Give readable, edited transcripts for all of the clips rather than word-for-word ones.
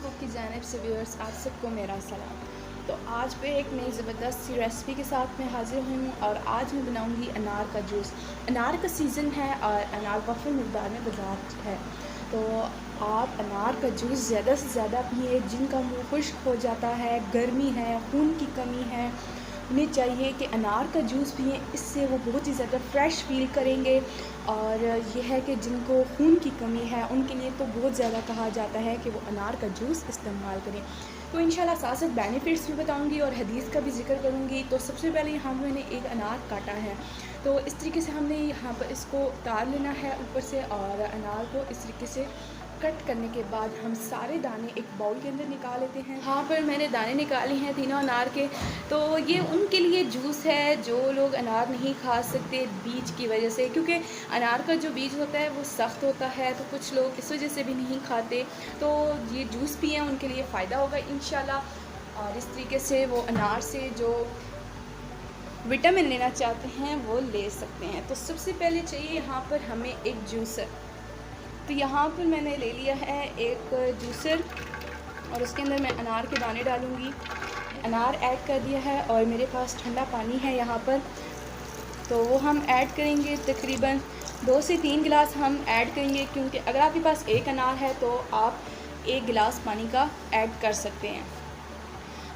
Cook की जानिब से व्यूअर्स आप सबको मेरा सलाम। तो आज पे एक नई ज़बरदस्त सी रेसिपी के साथ मैं हाज़िर हूँ और आज मैं बनाऊँगी अनार का जूस। अनार का सीज़न है और अनार वफ़र मकदार में बाज़ार है, तो आप अनार का जूस ज़्यादा से ज़्यादा पिए। जिनका मुँह खुश्क हो जाता है, गर्मी है, खून की कमी है, उन्हें चाहिए कि अनार का जूस पिएँ। इससे वो बहुत ही ज़्यादा फ्रेश फ़ील करेंगे। और ये है कि जिनको खून की कमी है उनके लिए तो बहुत ज़्यादा कहा जाता है कि वो अनार का जूस इस्तेमाल करें। तो इंशाल्लाह साथ साथ बेनिफिट्स भी बताऊंगी और हदीस का भी ज़िक्र करूंगी। तो सबसे पहले यहाँ पर मैंने एक अनार काटा है, तो इस तरीके से हमने यहाँ पर इसको उतार लेना है ऊपर से, और अनार को इस तरीके से कट करने के बाद हम सारे दाने एक बाउल के अंदर निकाल लेते हैं। यहाँ पर मैंने दाने निकाले हैं तीनों अनार के। तो ये उनके लिए जूस है जो लोग अनार नहीं खा सकते बीज की वजह से, क्योंकि अनार का जो बीज होता है वो सख्त होता है, तो कुछ लोग इस वजह से भी नहीं खाते। तो ये जूस पिए उनके लिए फ़ायदा होगा इंशाल्लाह। और इस तरीके से वो अनार से जो विटामिन लेना चाहते हैं वो ले सकते हैं। तो सबसे पहले चाहिए यहाँ पर हमें एक जूसर। तो यहाँ पर मैंने ले लिया है एक जूसर और उसके अंदर मैं अनार के दाने डालूँगी। अनार ऐड कर दिया है और मेरे पास ठंडा पानी है यहाँ पर, तो वो हम ऐड करेंगे। तकरीबन 2 से 3 गिलास हम ऐड करेंगे, क्योंकि अगर आपके पास एक अनार है तो आप 1 गिलास पानी का ऐड कर सकते हैं।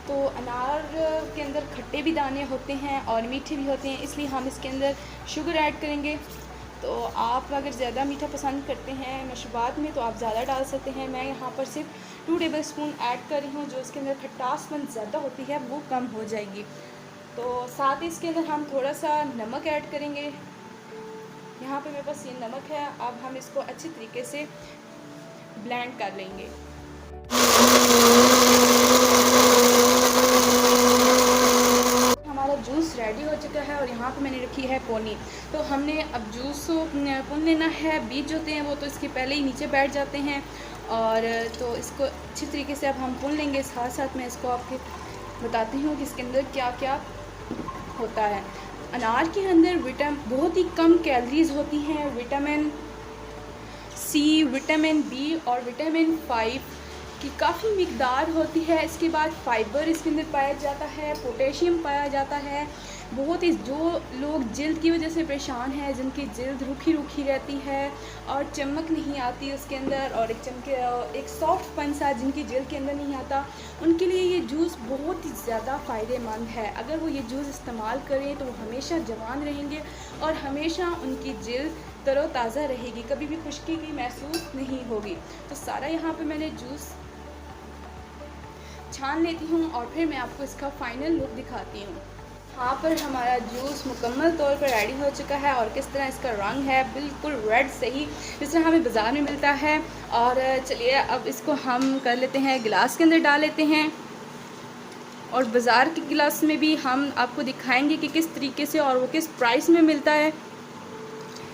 तो अनार के अंदर खट्टे भी दाने होते हैं और मीठे भी होते हैं, इसलिए हम इसके अंदर शुगर ऐड करेंगे। तो आप अगर ज़्यादा मीठा पसंद करते हैं मशरूबात में तो आप ज़्यादा डाल सकते हैं। मैं यहाँ पर सिर्फ 2 टेबल स्पून ऐड कर रही हूँ, जो इसके अंदर खटासपन ज़्यादा होती है वो कम हो जाएगी। तो साथ ही इसके अंदर हम थोड़ा सा नमक ऐड करेंगे। यहाँ पे मेरे पास ये नमक है। अब हम इसको अच्छी तरीके से ब्लेंड कर लेंगे। जूस रेडी हो चुका है और यहाँ पे मैंने रखी है पोनी। तो हमने अब जूस पुन लेना है। बीज होते हैं वो तो इसके पहले ही नीचे बैठ जाते हैं, और तो इसको अच्छी तरीके से अब हम पुन लेंगे। साथ साथ मैं इसको आपके बताती हूँ कि इसके अंदर क्या क्या होता है। अनार के अंदर बहुत ही कम कैलोरीज होती हैं। विटामिन सी, विटामिन बी और विटामिन 5 की काफ़ी मिकदार होती है। इसके बाद फाइबर इसके अंदर पाया जाता है, पोटेशियम पाया जाता है। बहुत ही जो लोग जिल्द की वजह से परेशान हैं, जिनकी जिल्द रूखी रूखी रहती है और चमक नहीं आती उसके अंदर, और एक सॉफ्ट पन सा जिनकी जिल्द के अंदर नहीं आता, उनके लिए ये जूस बहुत ही ज़्यादा फ़ायदेमंद है। अगर वो ये जूस इस्तेमाल करें तो वो हमेशा जवान रहेंगे और हमेशा उनकी जिल्द तरोताज़ा रहेगी, कभी भी खुश्की की महसूस नहीं होगी। तो सारा यहाँ पे मैंने जूस छान लेती हूँ और फिर मैं आपको इसका फ़ाइनल लुक दिखाती हूँ। यहाँ पर हमारा जूस मुकम्मल तौर पर रेडी हो चुका है और किस तरह इसका रंग है, बिल्कुल रेड सही जिस तरह हमें बाज़ार में मिलता है। और चलिए अब इसको हम कर लेते हैं, गिलास के अंदर डाल लेते हैं, और बाज़ार के गिलास में भी हम आपको दिखाएंगे कि किस तरीके से और वो किस प्राइस में मिलता है।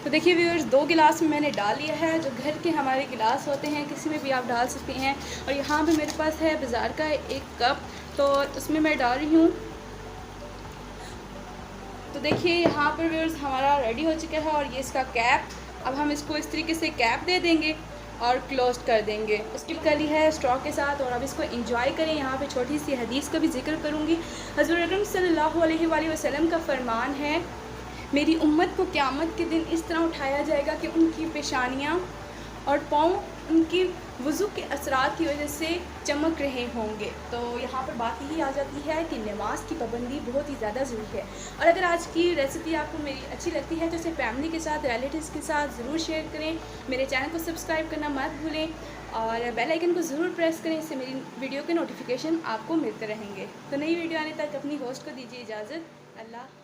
तो देखिए व्यूअर्स, 2 गिलास में मैंने डाल लिया है। जो घर के हमारे गिलास होते हैं किसी में भी आप डाल सकते हैं। और यहाँ पे मेरे पास है बाज़ार का 1 कप, तो उसमें मैं डाल रही हूँ। तो देखिए यहाँ पर व्यूअर्स हमारा रेडी हो चुका है और ये इसका कैप। अब हम इसको इस तरीके से कैप दे देंगे और क्लोज कर देंगे। उसकी कली है स्ट्रॉ के साथ, और अब इसको एंजॉय करें। यहाँ पे छोटी सी हदीस का भी जिक्र करूँगी। हज़रत अकरम सल्लल्लाहु अलैहि वसल्लम का फरमान है, मेरी उम्मत को क़यामत के दिन इस तरह उठाया जाएगा कि उनकी पेशानियाँ और पाँव उनकी वज़ू के असरात की वजह से चमक रहे होंगे। तो यहाँ पर बात यही आ जाती है कि नमाज की पाबंदी बहुत ही ज़्यादा ज़रूरी है। और अगर आज की रेसिपी आपको मेरी अच्छी लगती है तो इसे फैमिली के साथ, रिलेटिव्स के साथ ज़रूर शेयर करें। मेरे चैनल को सब्सक्राइब करना मत भूलें और बेल आइकन को ज़रूर प्रेस करें, इससे मेरी वीडियो के नोटिफिकेशन आपको मिलते रहेंगे। तो नई वीडियो आने तक अपनी होस्ट को दीजिए इजाज़त। अल्लाह।